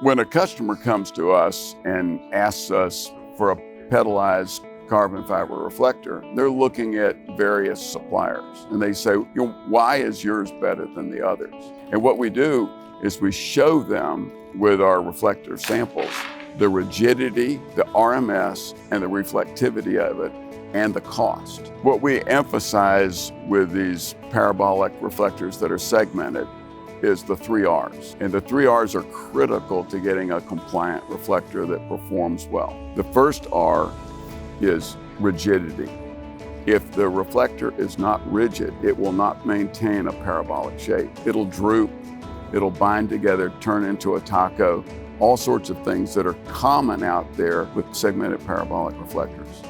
When a customer comes to us and asks us for a petalized carbon fiber reflector, they're looking at various suppliers and they say, why is yours better than the others? And what we do is we show them with our reflector samples the rigidity, the RMS, and the reflectivity of it, and the cost. What we emphasize with these parabolic reflectors that are segmented is the 3 R's. And the 3 R's are critical to getting a compliant reflector that performs well. The first R is rigidity. If the reflector is not rigid, it will not maintain a parabolic shape. It'll droop, it'll bind together, turn into a taco, all sorts of things that are common out there with segmented parabolic reflectors.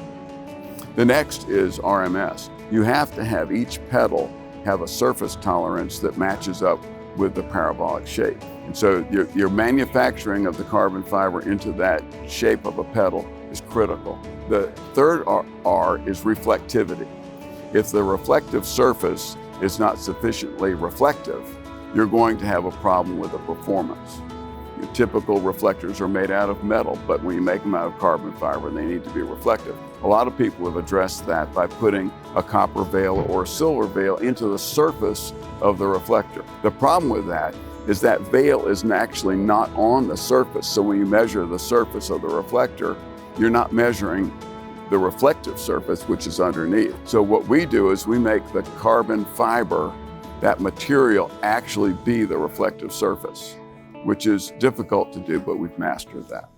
The next is RMS. You have to have each petal have a surface tolerance that matches up with the parabolic shape. And so your manufacturing of the carbon fiber into that shape of a petal is critical. The third R is reflectivity. If the reflective surface is not sufficiently reflective, you're going to have a problem with the performance. Your typical reflectors are made out of metal, but when you make them out of carbon fiber, they need to be reflective. A lot of people have addressed that by putting a copper veil or a silver veil into the surface of the reflector. The problem with that is that veil is actually not on the surface. So when you measure the surface of the reflector, you're not measuring the reflective surface, which is underneath. So what we do is we make the carbon fiber, that material, actually be the reflective surface, which is difficult to do, but we've mastered that.